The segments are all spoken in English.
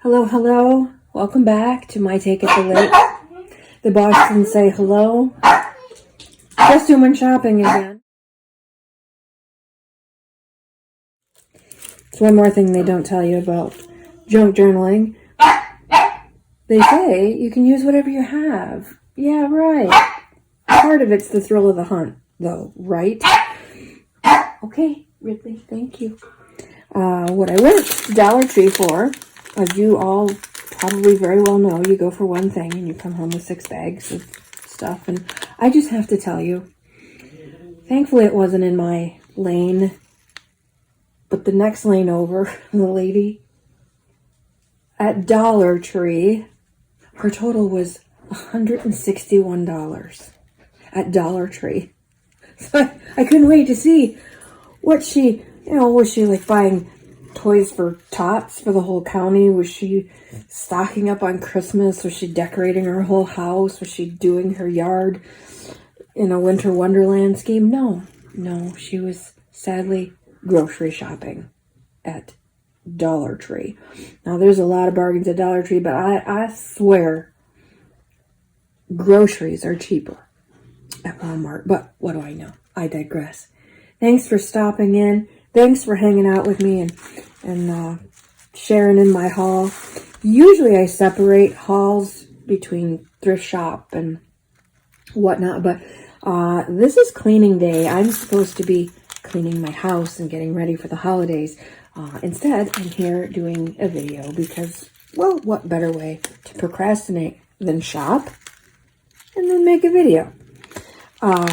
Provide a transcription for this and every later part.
Hello, hello. Welcome back to My Take at the Lake. The Boston say hello. Just doing shopping again. It's one more thing they don't tell you about junk journaling. They say you can use whatever you have. Yeah, right. Part of it's the thrill of the hunt, though, right? Okay, Ridley, thank you. What I went to Dollar Tree for, as you all probably very well know, you go for one thing and you come home with 6 bags of stuff. And I just have to tell you, thankfully it wasn't in my lane, but the next lane over, the lady at Dollar Tree, her total was $161 at Dollar Tree. So I couldn't wait to see what she, was she like buying toys for tots for the whole county? Was she stocking up on Christmas? Was she decorating her whole house? Was she doing her yard in a winter wonderland scheme? No, she was sadly grocery shopping at Dollar Tree. Now there's a lot of bargains at Dollar Tree, but I swear groceries are cheaper at Walmart. But what do I know? I digress. Thanks for stopping in. Thanks for hanging out with me and sharing in my haul. Usually I separate hauls between thrift shop and whatnot, but this is cleaning day. I'm supposed to be cleaning my house and getting ready for the holidays. Instead, I'm here doing a video because, well, what better way to procrastinate than shop and then make a video?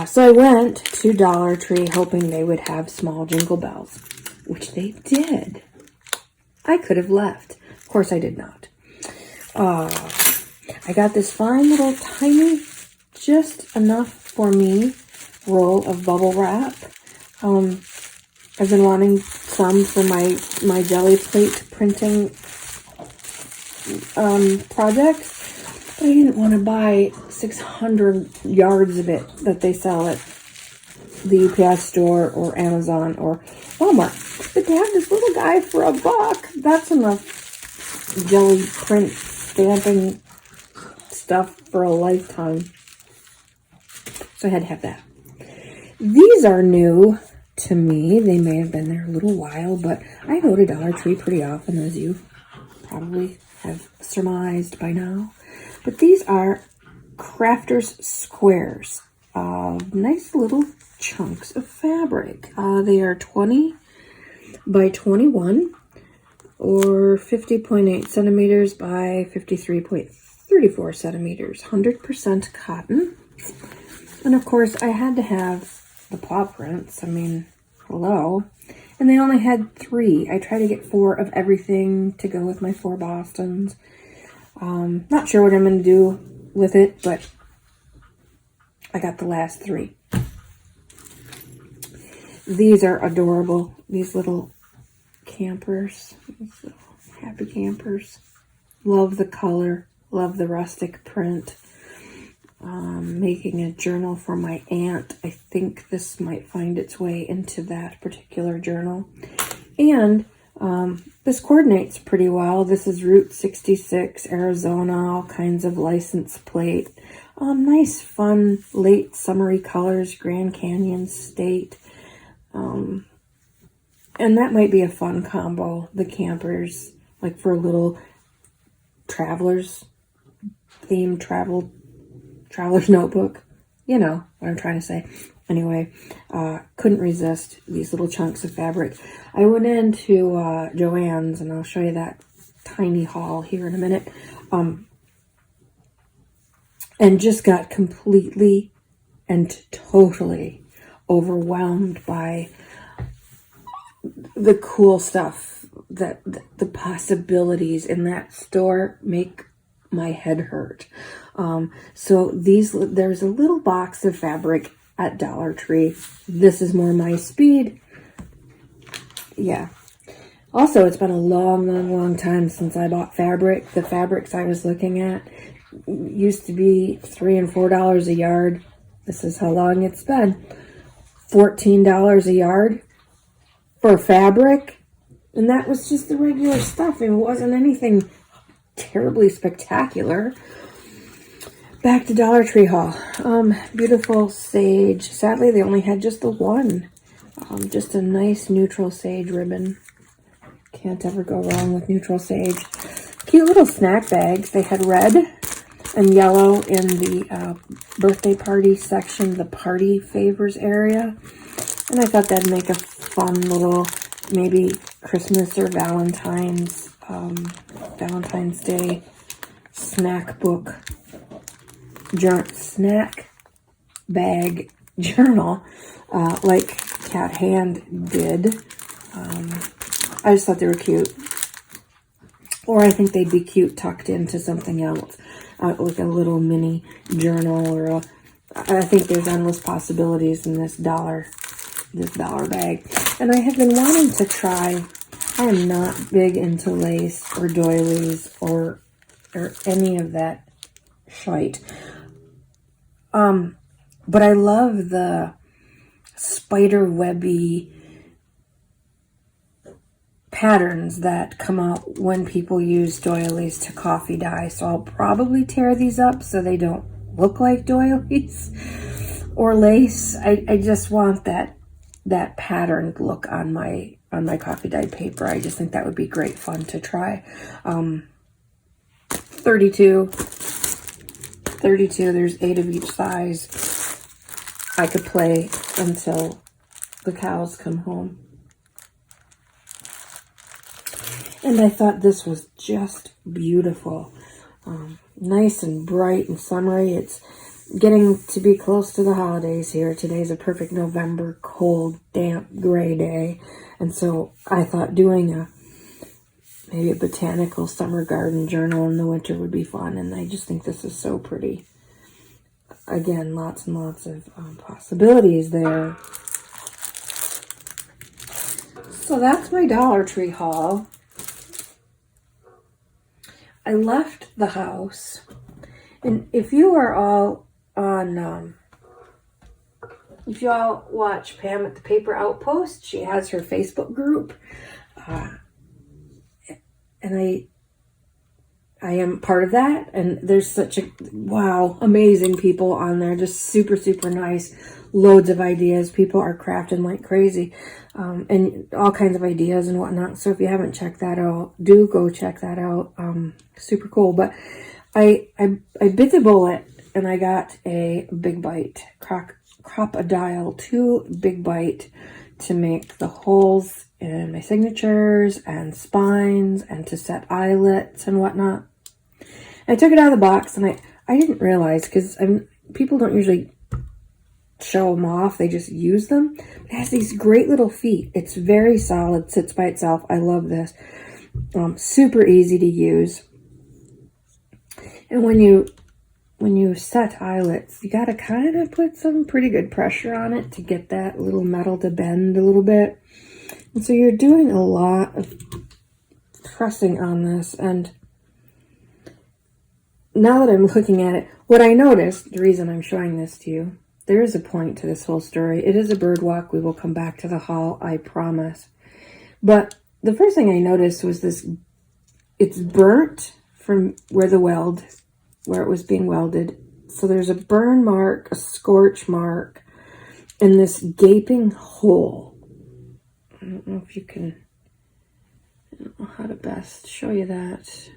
So I went to Dollar Tree hoping they would have small jingle bells, which they did. I could have left. Of course I did not. I got this fine little tiny, just enough for me, roll of bubble wrap. I've been wanting some for my jelly plate printing project. But I didn't want to buy 600 yards of it that they sell at the UPS store or Amazon or Walmart. But they have this little guy for $1. That's enough jelly print stamping stuff for a lifetime. So I had to have that. These are new to me. They may have been there a little while, but I go to Dollar Tree pretty often, as you probably have surmised by now. But these are Crafter's Squares. Nice little chunks of fabric. They are 20 by 21 or 50.8 centimeters by 53.34 centimeters. 100% cotton. And of course, I had to have the paw prints. I mean, hello. And they only had 3. I tried to get 4 of everything to go with my 4 Bostons. Not sure what I'm going to do with it, but I got the last 3. These are adorable. These little campers. These little happy campers. Love the color. Love the rustic print. Making a journal for my aunt. I think this might find its way into that particular journal. And this coordinates pretty well. This is Route 66, Arizona, all kinds of license plate. Nice, fun, late summery colors, Grand Canyon State. And that might be a fun combo, the campers, like for a little traveler's themed traveler's notebook. You know what I'm trying to say. Anyway, couldn't resist these little chunks of fabric. I went into Joann's, and I'll show you that tiny haul here in a minute, and just got completely and totally overwhelmed by the cool stuff, that the possibilities in that store make my head hurt. So there's a little box of fabric at Dollar Tree. This is more my speed. Yeah. Also, it's been a long time since I bought fabric. The fabrics I was looking at used to be $3 and $4 a yard. This is how long it's been. $14 a yard for fabric. And that was just the regular stuff. It wasn't anything terribly spectacular. Back to Dollar Tree haul. Beautiful sage. Sadly, they only had just the one. Just a nice neutral sage ribbon. Can't ever go wrong with neutral sage. Cute little snack bags. They had red and yellow in the birthday party section, the party favors area. And I thought that'd make a fun little, maybe Christmas or Valentine's Day snack book, snack bag journal, like Cat Hand did. I just thought they were cute. Or I think they'd be cute tucked into something else, like a little mini journal, or I think there's endless possibilities in this dollar bag. And I have been wanting to try. I am not big into lace or doilies or any of that shite. But I love the spider webby patterns that come out when people use doilies to coffee dye. So I'll probably tear these up so they don't look like doilies or lace. I just want that patterned look on my coffee dyed paper. I just think that would be great fun to try. 32, there's 8 of each size. I could play until the cows come home. And I thought this was just beautiful. Nice and bright and summery. It's getting to be close to the holidays here. Today's a perfect November, cold, damp, gray day. And so I thought doing maybe a botanical summer garden journal in the winter would be fun. And I just think this is so pretty. Again, lots and lots of possibilities there. So that's my Dollar Tree haul. I left the house, and if you are all on, if you all watch Pam at the Paper Outpost, she has her Facebook group, and I am part of that, and there's such a, wow, amazing people on there, just super, super nice, loads of ideas. People are crafting like crazy, and all kinds of ideas and whatnot. So if you haven't checked that out, do go check that out. Super cool. But I bit the bullet and I got a big bite, crocodile 2 big bite to make the holes in my signatures and spines and to set eyelets and whatnot. I took it out of the box and I didn't realize, because people don't usually show them off, they just use them. It has these great little feet. It's very solid, sits by itself. I love this. Super easy to use. And when you set eyelets, you got to kind of put some pretty good pressure on it to get that little metal to bend a little bit. And so you're doing a lot of pressing on this. And now that I'm looking at it, what I noticed, the reason I'm showing this to you, there is a point to this whole story. It is a bird walk. We will come back to the haul, I promise. But the first thing I noticed was this, it's burnt from where it was being welded. So there's a burn mark, a scorch mark, and this gaping hole. I don't know if you can, I don't know how to best show you that.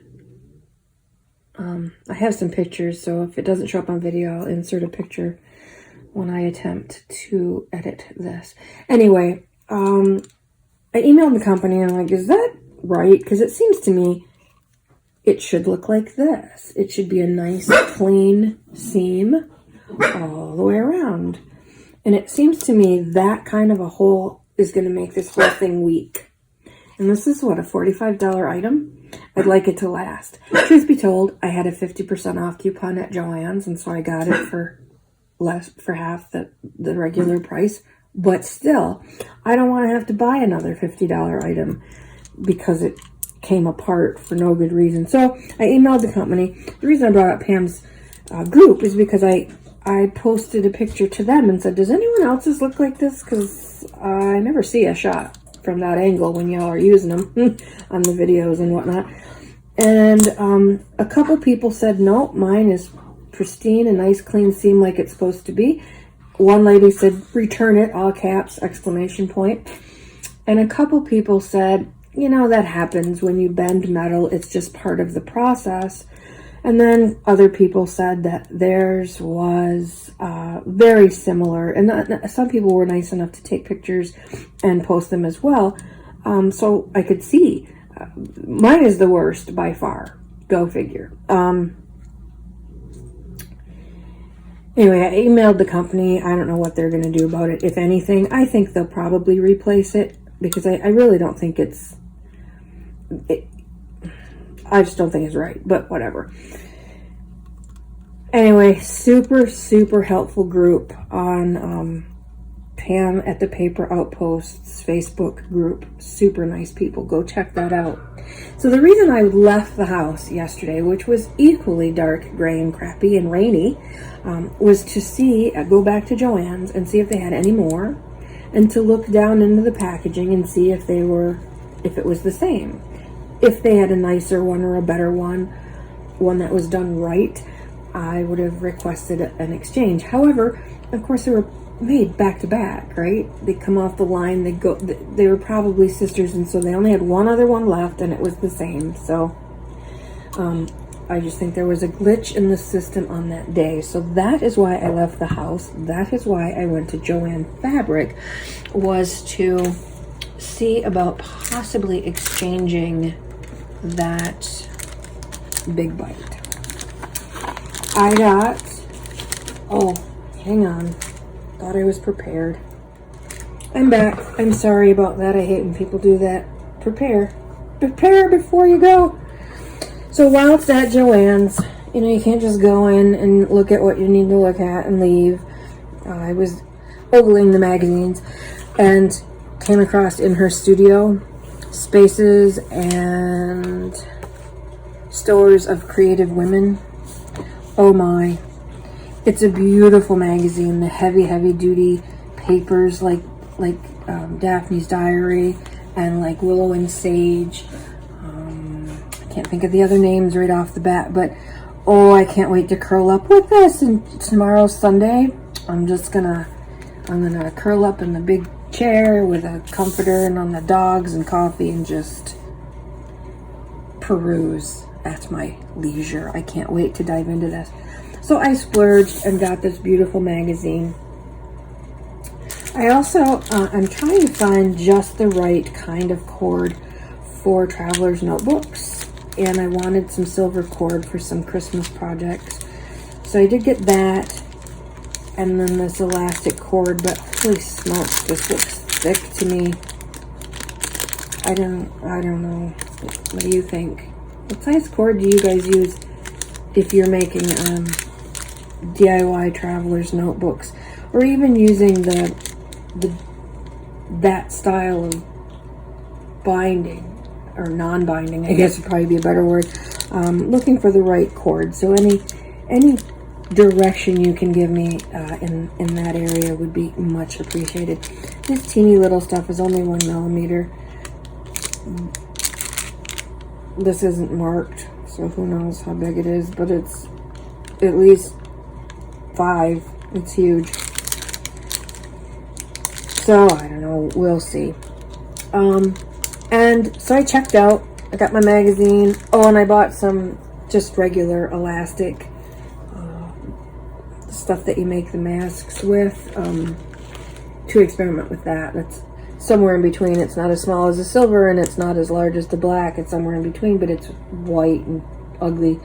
I have some pictures, so if it doesn't show up on video, I'll insert a picture when I attempt to edit this. Anyway, I emailed the company and I'm like, is that right? Because it seems to me it should look like this. It should be a nice clean seam all the way around. And it seems to me that kind of a hole is going to make this whole thing weak. And this is what, a $45 item? I'd like it to last. Truth be told, I had a 50% off coupon at Joann's, and so I got it for half the regular price. But still, I don't want to have to buy another $50 item because it came apart for no good reason. So I emailed the company. The reason I brought up Pam's group is because I posted a picture to them and said, does anyone else's look like this? Because I never see a shot from that angle when y'all are using them on the videos and whatnot. And a couple people said, nope, mine is pristine, a nice clean seam like it's supposed to be. One lady said, return it, all caps, exclamation point. And a couple people said, you know, that happens when you bend metal. It's just part of the process. And then other people said that theirs was very similar. And some people were nice enough to take pictures and post them as well. So I could see. Mine is the worst by far. Go figure. Anyway, I emailed the company. I don't know what they're going to do about it, if anything. I think they'll probably replace it because I really don't think I just don't think it's right, but whatever. Anyway, super, super helpful group on Pam at the Paper Outposts Facebook group. Super nice people. Go check that out. So the reason I left the house yesterday, which was equally dark, gray, and crappy and rainy, was to go back to Joann's and see if they had any more, and to look down into the packaging and see if it was the same. If they had a nicer one or a better one that was done right, I would have requested an exchange. However, of course, they were made back to back, right? They come off the line, they were probably sisters, and so they only had one other one left, and it was the same. So I just think there was a glitch in the system on that day. So that is why I left the house. That is why I went to Joann Fabric, was to see about possibly exchanging that big bite. I got, hang on. Thought I was prepared. I'm back. I'm sorry about that. I hate when people do that. Prepare before you go. So while it's at Joann's, you can't just go in and look at what you need to look at and leave. I was ogling the magazines and came across in her studio Spaces and Stores of Creative Women. Oh my. It's a beautiful magazine. The heavy duty papers like Daphne's Diary and like Willow and Sage. I can't think of the other names right off the bat, but I can't wait to curl up with this. And tomorrow's Sunday. I'm gonna curl up in the big chair with a comforter and on the dogs and coffee and just peruse at my leisure. I can't wait to dive into this. So I splurged and got this beautiful magazine. I also, I'm trying to find just the right kind of cord for traveler's notebooks. And I wanted some silver cord for some Christmas projects. So I did get that. And then this elastic cord, but holy smokes, this looks thick to me. I don't know. What do you think? What size cord do you guys use if you're making DIY traveler's notebooks, or even using that style of binding or non-binding, I guess would probably be a better word. Looking for the right cord. So any direction you can give me in that area would be much appreciated. This teeny little stuff is only 1 millimeter. This isn't marked, so who knows how big it is, but it's at least 5. It's huge. So I don't know, we'll see. And so I checked out. I got my magazine. And I bought some just regular elastic stuff that you make the masks with, to experiment with that. That's somewhere in between. It's not as small as the silver and it's not as large as the black. It's somewhere in between, but it's white and ugly.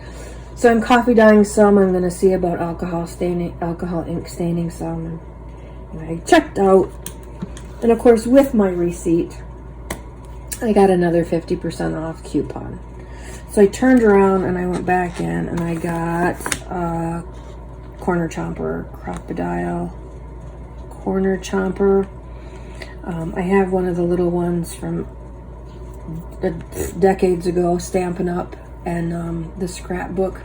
So I'm coffee dyeing some. I'm going to see about alcohol ink staining some. And I checked out. And of course, with my receipt, I got another 50% off coupon. So I turned around and I went back in and I got corner chomper, crocodile corner chomper. I have one of the little ones from decades ago, Stampin' Up, and the scrapbook.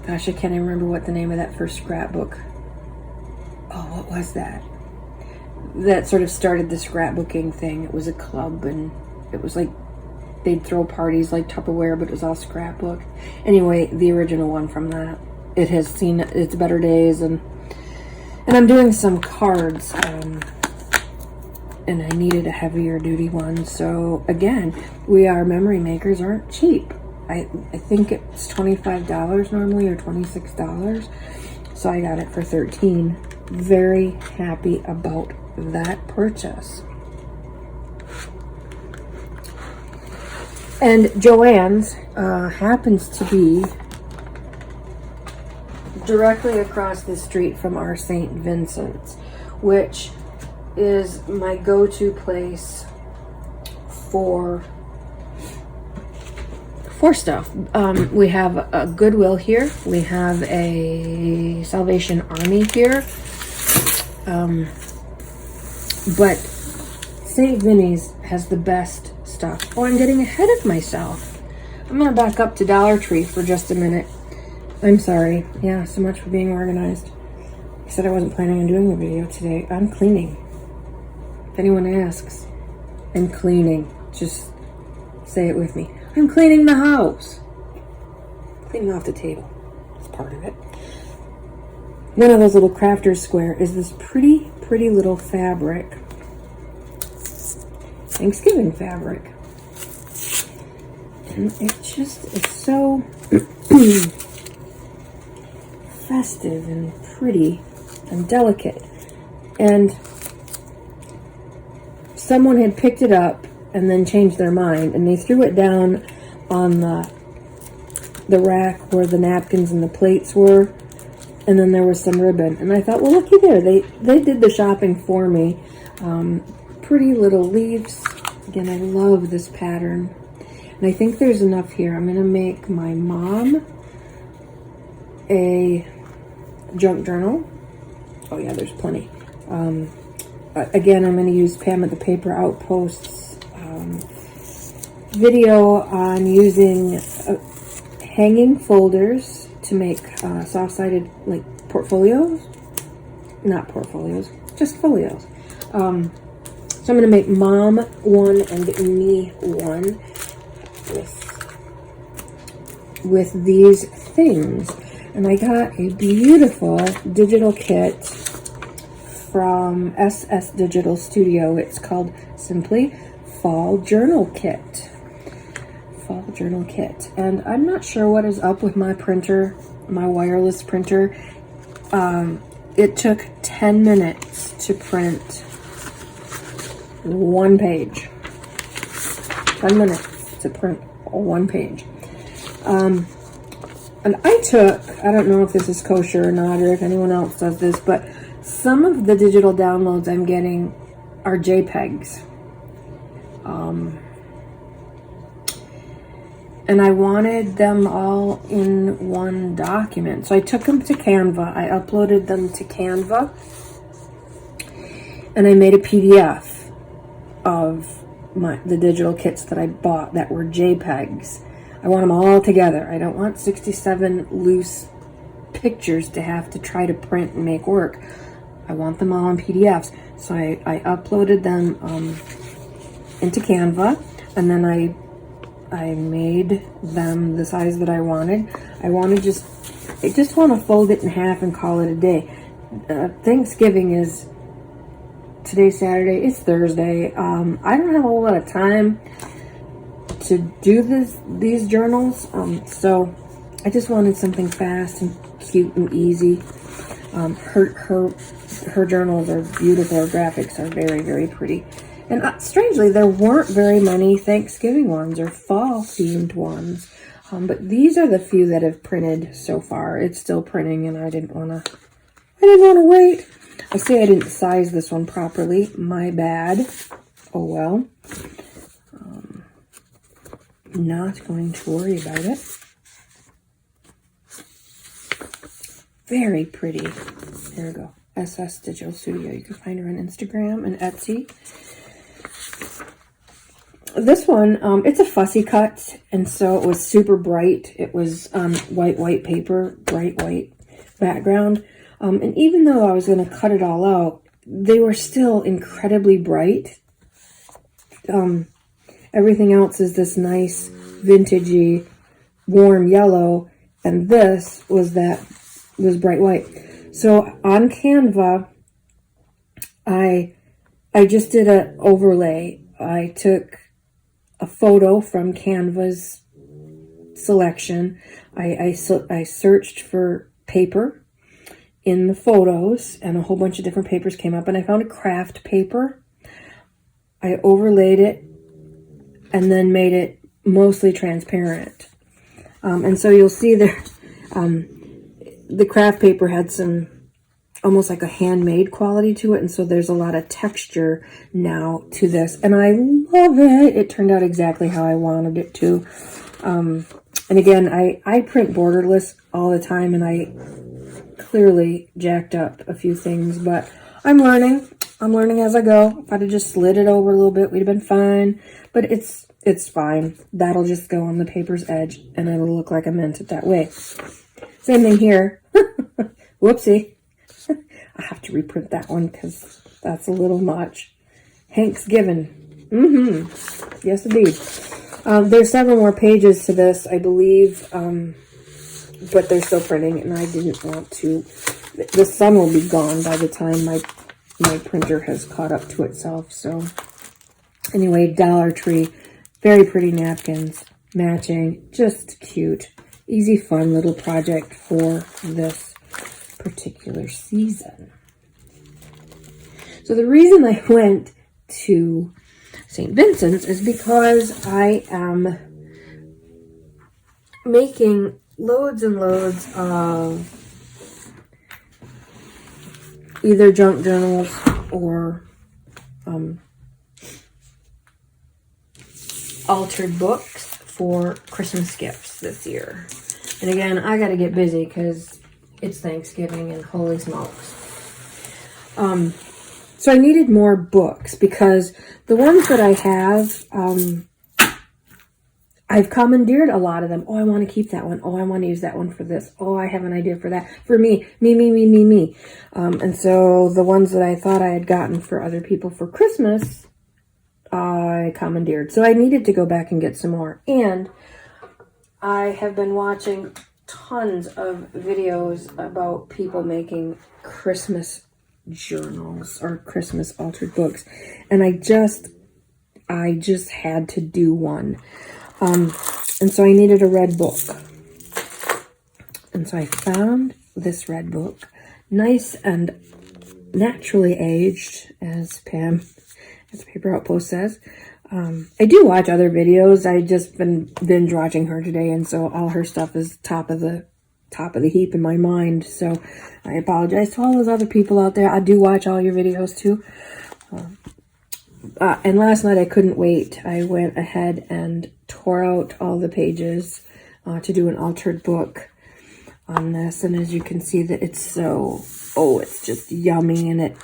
Gosh, I can't even remember what the name of that first scrapbook. What was that? That sort of started the scrapbooking thing. It was a club, and it was like they'd throw parties like Tupperware, but it was all scrapbook. Anyway, the original one from that. It has seen its better days, and I'm doing some cards, and I needed a heavier duty one. So again, our memory makers aren't cheap. I think it's $25 normally, or $26. So I got it for $13. Very happy about that purchase. And Joann's happens to be directly across the street from our St. Vincent's, which is my go-to place for stuff. We have a Goodwill here. We have a Salvation Army here. But St. Vinny's has the best stuff. Oh, I'm getting ahead of myself. I'm going to back up to Dollar Tree for just a minute. I'm sorry. Yeah, so much for being organized. I said I wasn't planning on doing a video today. I'm cleaning. If anyone asks, I'm cleaning. Just say it with me. I'm cleaning the house. Cleaning off the table. That's part of it. One of those little crafters square is this pretty little fabric. Thanksgiving fabric. And it's so festive and pretty and delicate. And someone had picked it up and then changed their mind, and they threw it down on the rack where the napkins and the plates were, and then there was some ribbon. And I thought, well, looky there, they did the shopping for me. Pretty little leaves. Again, I love this pattern. And I think there's enough here. I'm going to make my mom a junk journal. Oh yeah, there's plenty. Again, I'm going to use Pam at the Paper Outpost's video on using hanging folders to make soft-sided, like, portfolios. Not portfolios, just folios. So I'm going to make Mom one and me one with these things. And I got a beautiful digital kit from SS Digital Studio. It's called simply Fall Journal Kit. Fall Journal Kit. And I'm not sure what is up with my printer, my wireless printer. It took 10 minutes to print one page. 10 minutes to print one page. And I don't know if this is kosher or not, or if anyone else does this, but some of the digital downloads I'm getting are JPEGs. And I wanted them all in one document. So I took them to Canva. I uploaded them to Canva. And I made a PDF of the digital kits that I bought that were JPEGs. I want them all together. I don't want 67 loose pictures to have to try to print and make work. I want them all in PDFs. So I uploaded them into Canva, and then I made them the size that I wanted. I just want to fold it in half and call it a day. Thanksgiving is today's Saturday. It's Thursday. I don't have a whole lot of time to do these journals, so I just wanted something fast and cute and easy. Her journals are beautiful. Her graphics are very, very pretty. And strangely, there weren't very many Thanksgiving ones or fall-themed ones. But these are the few that have printed so far. It's still printing, and I didn't want to wait. I see I didn't size this one properly. My bad. Oh well. Not going to worry about it. Very pretty. There we go. SS Digital Studio. You can find her on Instagram and Etsy. This one, it's a fussy cut, and so it was super bright. It was white paper, bright white background. And even though I was going to cut it all out, they were still incredibly bright. And Everything else is this nice, vintagey, warm yellow, and this was bright white. So on Canva, I just did an overlay. I took a photo from Canva's selection. I searched for paper in the photos, and a whole bunch of different papers came up, and I found a craft paper. I overlaid it and then made it mostly transparent. And so you'll see there, the craft paper had some almost like a handmade quality to it, and so there's a lot of texture now to this, and I love it. It turned out exactly how I wanted it to. And again, I print borderless all the time, and I clearly jacked up a few things, but I'm learning as I go. If I'd have just slid it over a little bit, we'd have been fine, but it's fine. That'll just go on the paper's edge, and it'll look like I meant it that way. Same thing here. Whoopsie. I have to reprint that one because that's a little much. Thanksgiving. Yes, indeed. There's several more pages to this, I believe, but they're still printing, and I didn't want to. The sun will be gone by the time my printer has caught up to itself. So anyway, Dollar Tree, very pretty napkins, matching, just cute, easy, fun little project for this particular season. So the reason I went to St. Vincent's is because I am making loads and loads of either junk journals or altered books for Christmas gifts this year. And again, I got to get busy because it's Thanksgiving and holy smokes. So I needed more books because the ones that I have, I've commandeered a lot of them. Oh, I want to keep that one. Oh, I want to use that one for this. Oh, I have an idea for that. For me. And so the ones that I thought I had gotten for other people for Christmas, I commandeered. So I needed to go back and get some more. And I have been watching tons of videos about people making Christmas journals or Christmas altered books, and I just had to do one, and so I needed a red book, and so I found this red book, nice and naturally aged, as Paper Outpost says. I do watch other videos. I just been binge watching her today, and so all her stuff is top of the heap in my mind. So I apologize to all those other people out there. I do watch all your videos too. And last night I couldn't wait. I went ahead and tore out all the pages to do an altered book on this. And as you can see, that it's it's just yummy, and it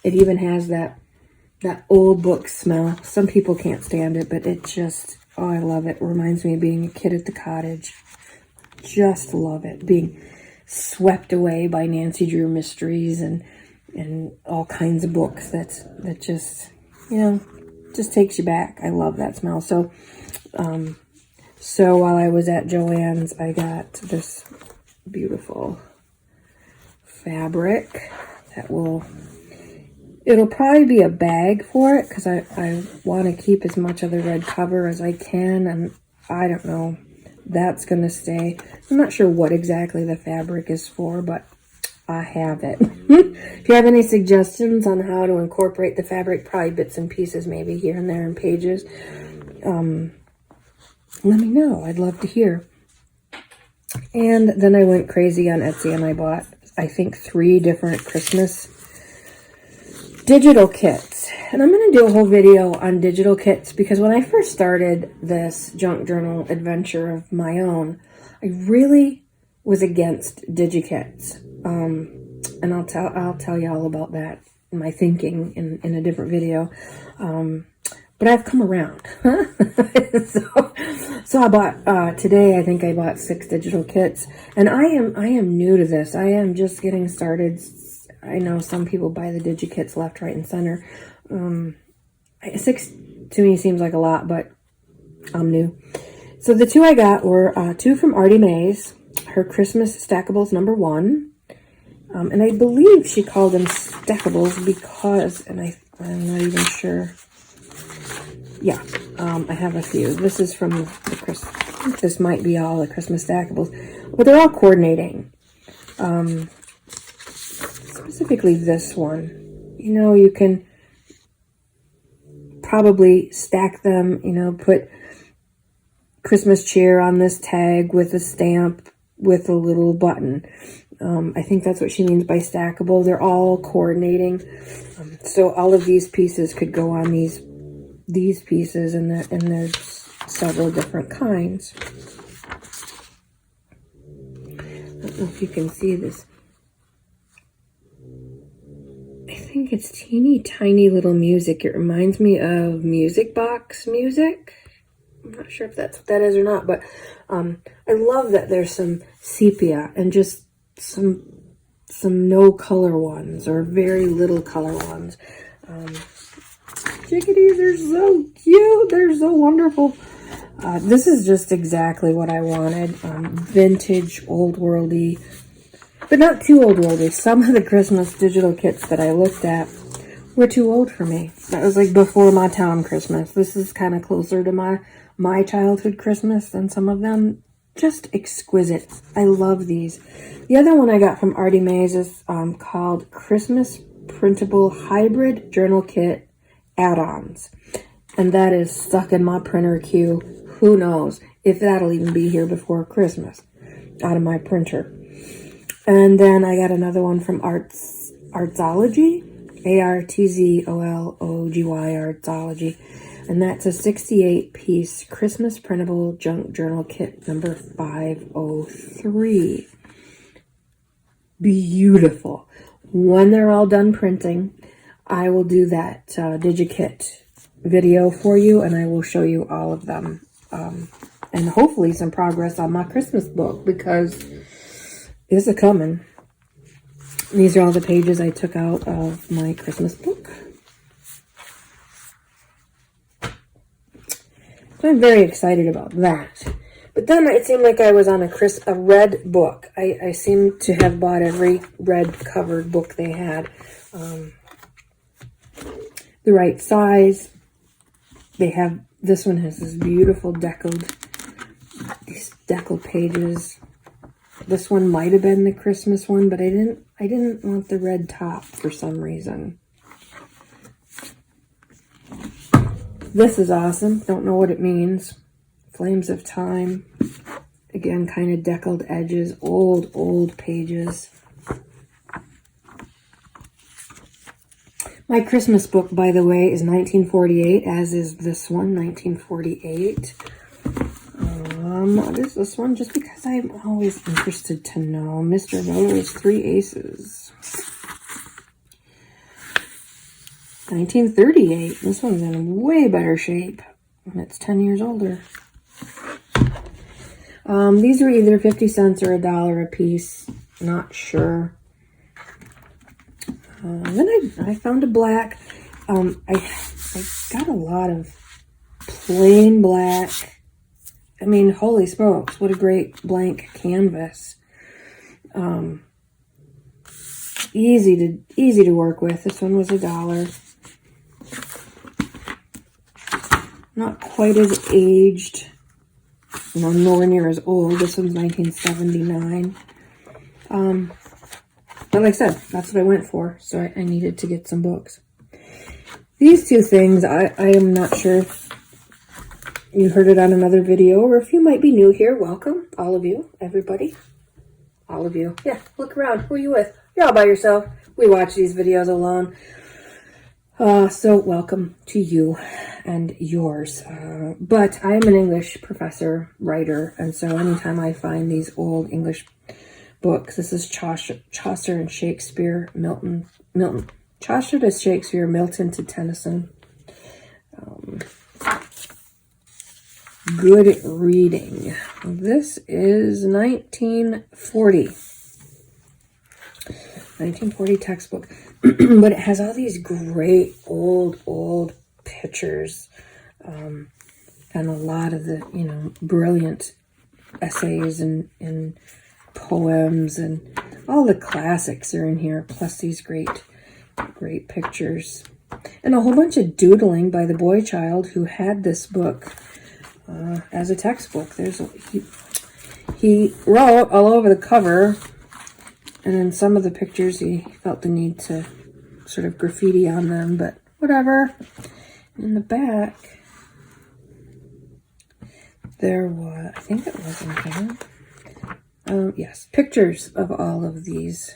even has that old book smell. Some people can't stand it, but it just, I love it. It reminds me of being a kid at the cottage. Just love it. Being swept away by Nancy Drew mysteries and all kinds of books that just, just takes you back. I love that smell. So while I was at Joann's, I got this beautiful fabric that it'll probably be a bag for it because I want to keep as much of the red cover as I can, and I don't know, that's going to stay. I'm not sure what exactly the fabric is for, but I have it. If you have any suggestions on how to incorporate the fabric, probably bits and pieces maybe here and there in pages, let me know. I'd love to hear. And then I went crazy on Etsy and I bought, I think, 3 different Christmas digital kits. And I'm going to do a whole video on digital kits because when I first started this junk journal adventure of my own, I really was against digikits. And I'll tell you all about that, my thinking in a different video. But I've come around. So I bought, today I think I bought 6 digital kits, and I am new to this. I am just getting started. I know some people buy the digikits left, right, and center. 6 to me seems like a lot, but I'm new. So the two I got were two from Artie Mae's, her Christmas Stackables #1. And I believe she called them Stackables because, and I'm not even sure. Yeah, I have a few. This is from the Christmas. I think this might be all the Christmas Stackables, but they're all coordinating. Specifically this one. You know, you can probably stack them, you know, put Christmas cheer on this tag with a stamp with a little button. I think that's what she means by stackable. They're all coordinating. So all of these pieces could go on these pieces, and there's several different kinds. I don't know if you can see this. I think it's teeny tiny little music. It reminds me of Music Box music. I'm not sure if that's what that is or not, but I love that there's some sepia and just some no color ones or very little color ones. Chickadees are so cute. They're so wonderful. This is just exactly what I wanted. Vintage, old worldy, but not too old worldy. Some of the Christmas digital kits that I looked at were too old for me. That was like before my time Christmas. This is kind of closer to my childhood Christmas than some of them. Just exquisite. I love these. The other one I got from Artie Mae's is called Christmas Printable Hybrid Journal Kit Add-ons. And that is stuck in my printer queue. Who knows if that'll even be here before Christmas out of my printer. And then I got another one from Artzology. Artzology, Artzology. And that's a 68-piece Christmas printable junk journal kit number 503. Beautiful. When they're all done printing, I will do that DigiKit video for you, and I will show you all of them. And hopefully some progress on my Christmas book, because it's a coming. These are all the pages I took out of my Christmas book. So I'm very excited about that. But then it seemed like I was on a red book. I seem to have bought every red covered book they had. The right size. This one has this beautiful these deckled pages. This one might have been the Christmas one, but I didn't want the red top for some reason. This is awesome. Don't know what it means. Flames of Time. Again, kind of deckled edges. Old pages. My Christmas book, by the way, is 1948, as is this one, 1948. What is this one? Just because I'm always interested to know. Mr. Miller's Three Aces. 1938. This one's in way better shape. And it's 10 years older. These are either 50 cents or $1 a piece. Not sure. Then I found a black. I got a lot of plain black. I mean, holy smokes, what a great blank canvas. Easy to work with. This one was $1. Not quite as aged. No, nowhere near as old. This one's 1979. But like I said, that's what I went for. So I needed to get some books. These two things, I am not sure if you heard it on another video, or if you might be new here. Welcome, all of you, everybody. All of you. Yeah, look around. Who are you with? You're all by yourself. We watch these videos alone. So welcome to you and yours. But I'm an English professor, writer, and so anytime I find these old English books, this is Chaucer and Shakespeare, Milton. Chaucer to Shakespeare, Milton to Tennyson. Good reading. This is 1940 textbook. But it has all these great old pictures. and a lot of the, you know, brilliant essays and poems, and all the classics are in here, plus these great pictures. And a whole bunch of doodling by the boy child who had this book as a textbook. He wrote all over the cover, and then some of the pictures he felt the need to sort of graffiti on them, but whatever. In the back, there was, I think it was in here. Yes, pictures of all of these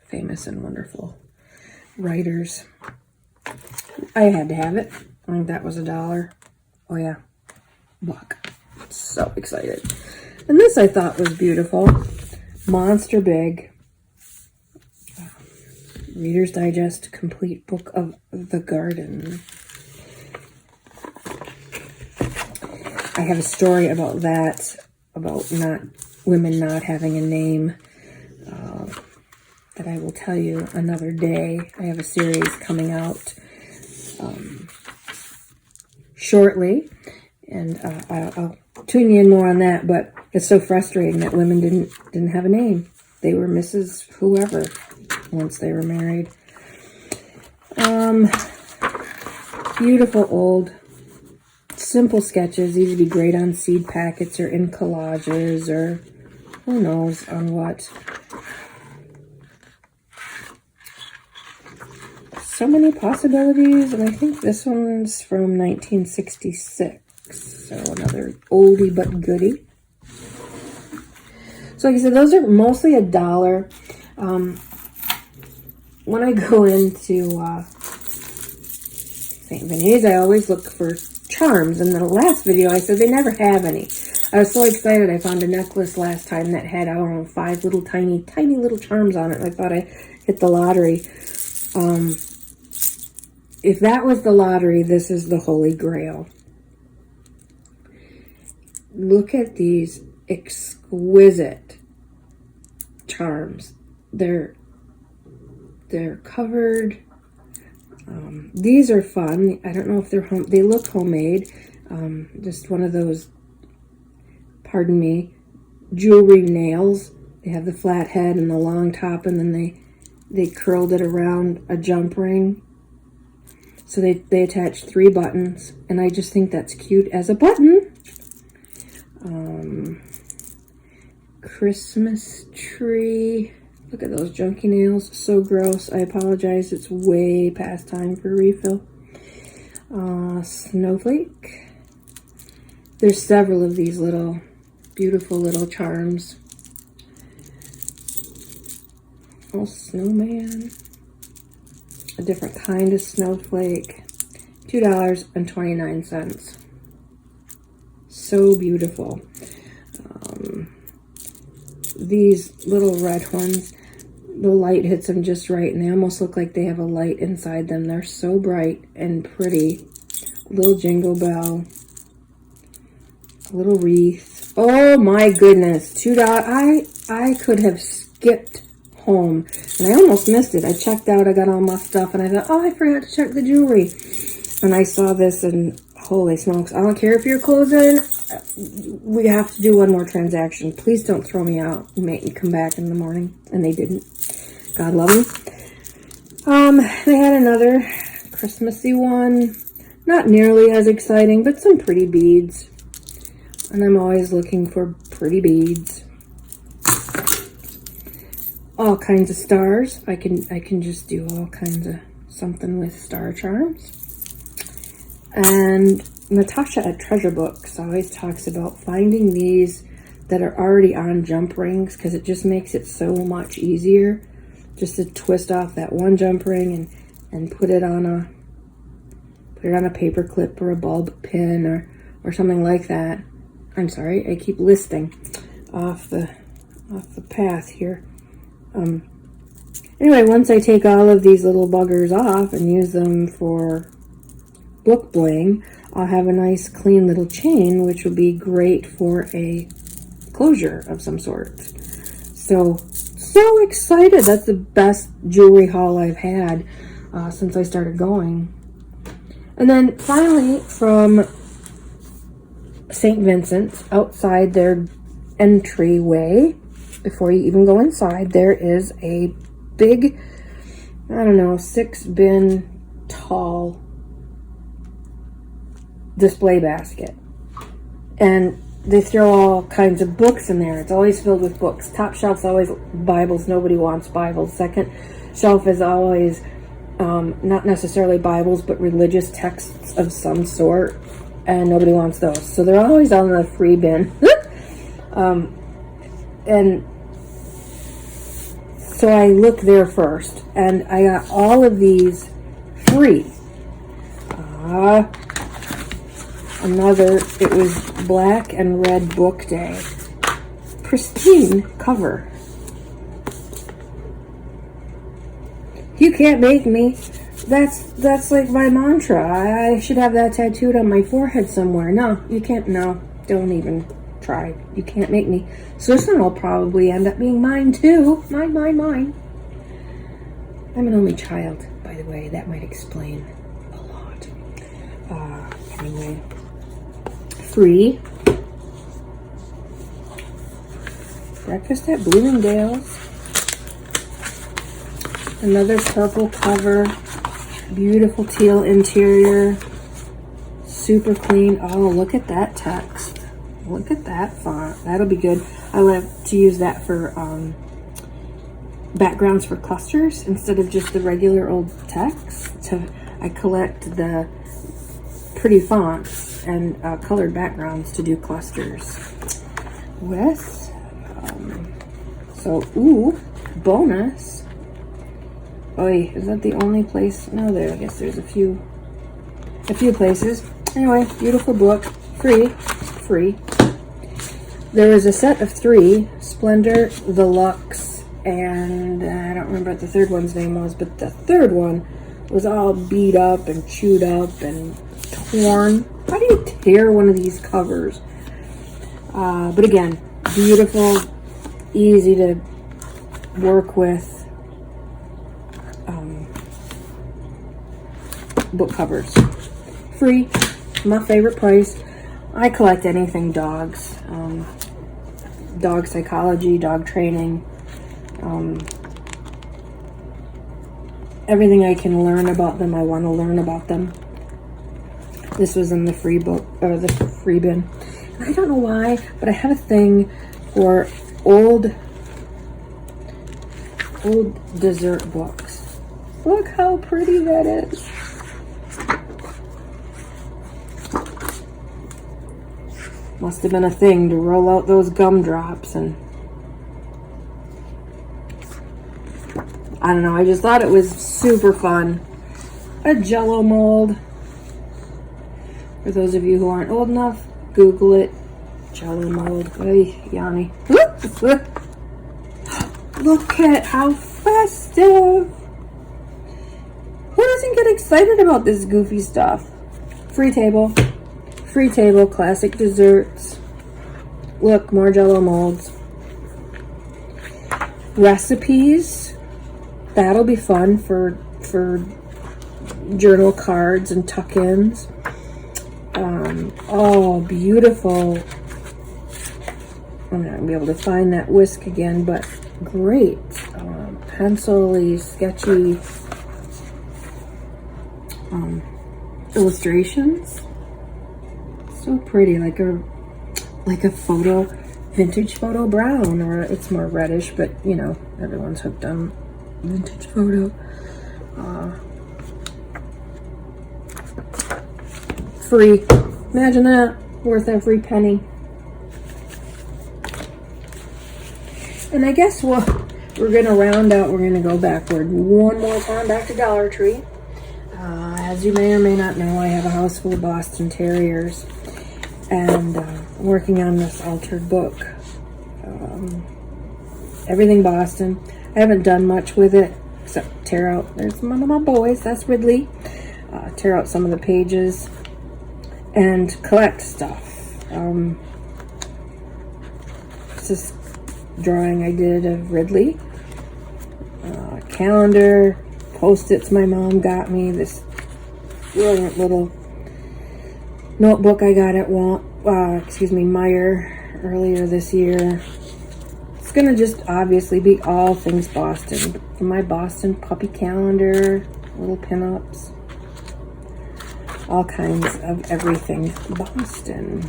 famous and wonderful writers. I had to have it. I think that was $1. Oh yeah, buck. So excited. And this I thought was beautiful. Monster big. Reader's Digest Complete Book of the Garden. I have a story about that, about women not having a name, that I will tell you another day. I have a series coming out shortly, and I'll tune you in more on that. But it's so frustrating that women didn't have a name. They were Mrs. Whoever once they were married. Beautiful old simple sketches. These would be great on seed packets or in collages or who knows on what. So many possibilities, and I think this one's from 1966, so another oldie but goodie. So like I said, those are mostly $1. When I go into St. Vinny's, I always look for charms. In the last video, I said they never have any. I was so excited. I found a necklace last time that had, I don't know, 5 little tiny little charms on it. I thought I hit the lottery. If that was the lottery, this is the Holy Grail. Look at these exquisite charms. They're covered. These are fun. I don't know if they're home. They look homemade. Just one of those, pardon me, jewelry nails. They have the flat head and the long top, and then they curled it around a jump ring. So they attach 3 buttons, and I just think that's cute as a button. Christmas tree. Look at those junky nails. So gross. I apologize. It's way past time for refill. Snowflake. There's several of these little, beautiful little charms. Oh, snowman. A different kind of snowflake. $2.29. So beautiful. These little red ones, the light hits them just right, and they almost look like they have a light inside them. They're so bright and pretty. Little jingle bell. A little wreath. Oh my goodness, $2. I could have skipped home, and I almost missed it. I checked out, I got all my stuff, and I thought, oh, I forgot to check the jewelry. And I saw this, and holy smokes, I don't care if you're closing. We have to do one more transaction. Please don't throw me out and make me come back in the morning. And they didn't. God love them. They had another Christmassy one. Not nearly as exciting, but some pretty beads. And I'm always looking for pretty beads. All kinds of stars. I can just do all kinds of something with star charms. And Natasha at Treasure Books always talks about finding these that are already on jump rings, because it just makes it so much easier just to twist off that one jump ring and put it on a paper clip or a bulb pin or something like that. I'm sorry, I keep listing off the path here. Anyway, once I take all of these little buggers off and use them for book bling, I'll have a nice clean little chain, which would be great for a closure of some sort. So excited. That's the best jewelry haul I've had since I started going. And then finally, from St. Vincent's. Outside their entryway, before you even go inside, there is a big, I don't know, 6-bin tall display basket. And they throw all kinds of books in there. It's always filled with books. Top shelf's always Bibles. Nobody wants Bibles. Second shelf is always not necessarily Bibles, but religious texts of some sort. And nobody wants those. So they're always on the free bin. And so I looked there first. And I got all of these free. Another, it was Black and Red Book Day. Pristine cover. You can't make me. That's like my mantra. I should have that tattooed on my forehead somewhere. No, you can't. No, don't even try. You can't make me. So this one will probably end up being mine too. Mine. I'm an only child, by the way. That might explain a lot. Anyway. Free. Breakfast at Bloomingdale's. Another purple cover. Beautiful teal interior. Super clean. Oh, look at that text. Look at that font. That'll be good. I love to use that for backgrounds for clusters instead of just the regular old text. I collect the pretty fonts and colored backgrounds to do clusters with. Ooh, bonus. Oh, is that the only place? No, I guess there's a few places. Anyway, beautiful book, free. There was a set of 3, Splendor, the Luxe, and I don't remember what the third one's name was, but the third one was all beat up and chewed up and torn. How do you tear one of these covers? But again, beautiful, easy to work with book covers. Free, my favorite place. I collect anything dogs. Dog psychology, dog training. Everything I can learn about them, I want to learn about them. This was in the free book, or the free bin. And I don't know why, but I have a thing for old dessert books. Look how pretty that is. Must have been a thing to roll out those gumdrops, and I don't know, I just thought it was super fun. A Jell-O mold. For those of you who aren't old enough, Google it. Jell-O mold. Ay, Yanni. Look at how festive. Who doesn't get excited about this goofy stuff? Free table, classic desserts. Look, more Jell-O molds. Recipes. That'll be fun for journal cards and tuck-ins. Oh, beautiful. I'm not gonna be able to find that whisk again, but great. Pencil-y, sketchy illustrations. So pretty, like a photo, vintage photo brown, or it's more reddish, but you know, everyone's hooked on vintage photo. Free. Imagine that. Worth every penny. And I guess we're gonna round out, we're gonna go backward one more time back to Dollar Tree. As you may or may not know, I have a house full of Boston Terriers, and working on this altered book. Everything Boston. I haven't done much with it except tear out. There's one of my boys. That's Ridley. Tear out some of the pages and collect stuff. It's this drawing I did of Ridley. Calendar, Post-its my mom got me. This brilliant little notebook I got at Meyer earlier this year. It's gonna just obviously be all things Boston. From my Boston puppy calendar, little pinups, all kinds of everything Boston.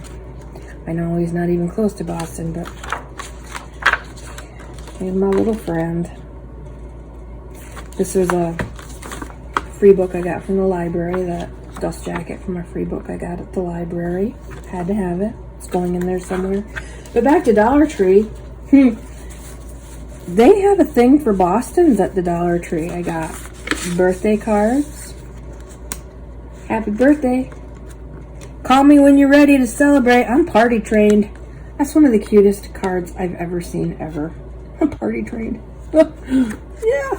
I know he's not even close to Boston, but he's my little friend. This was a free book I got from the library, that dust jacket from a free book I got at the library. Had to have it. It's going in there somewhere. But back to Dollar Tree. They have a thing for Bostons at the Dollar Tree. I got birthday cards. Happy birthday. Call me when you're ready to celebrate. I'm party trained. That's one of the cutest cards I've ever seen, ever. I'm party trained. Yeah.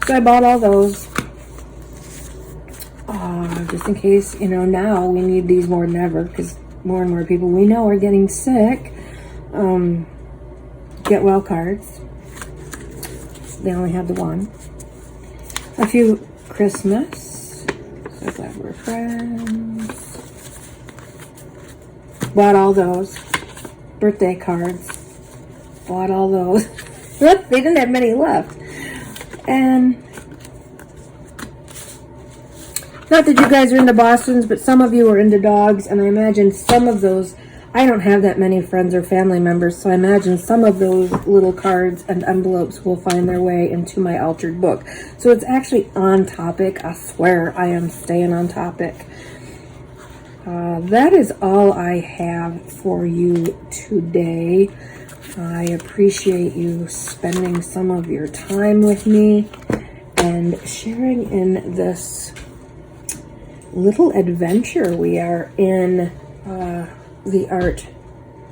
So I bought all those. Just in case, now we need these more than ever, because more and more people we know are getting sick. Get well cards. They only have the one. A few Christmas. So glad we're friends. Bought all those. Birthday cards. Bought all those. They didn't have many left. And not that you guys are into Bostons, but some of you are into dogs, and I imagine some of those, I don't have that many friends or family members, so I imagine some of those little cards and envelopes will find their way into my altered book. So it's actually on topic. I swear I am staying on topic. That is all I have for you today. I appreciate you spending some of your time with me and sharing in this little adventure we are in, the art,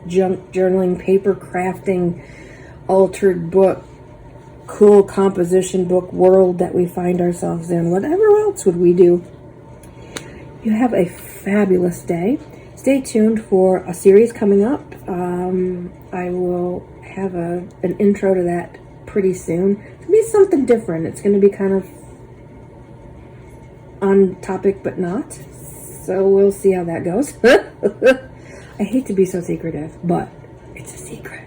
junk journaling, paper crafting, altered book, cool composition book world that we find ourselves in. Whatever else would we do? You have a fabulous day. Stay tuned for a series coming up. I will have an intro to that pretty soon. It's going to be something different. It's going to be kind of on topic, but not. So we'll see how that goes. I hate to be so secretive, but it's a secret.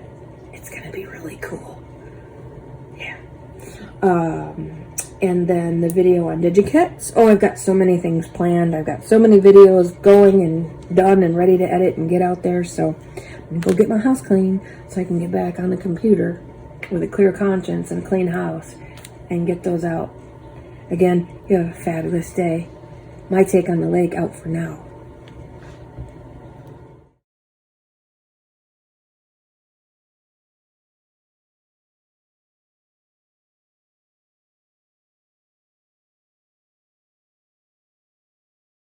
It's going to be really cool. Yeah. And then the video on DigiKits. Oh, I've got so many things planned. I've got so many videos going and done and ready to edit and get out there. So I'm going to go get my house clean so I can get back on the computer with a clear conscience and a clean house and get those out. Again, you have a fabulous day. My Take on the Lake out for now.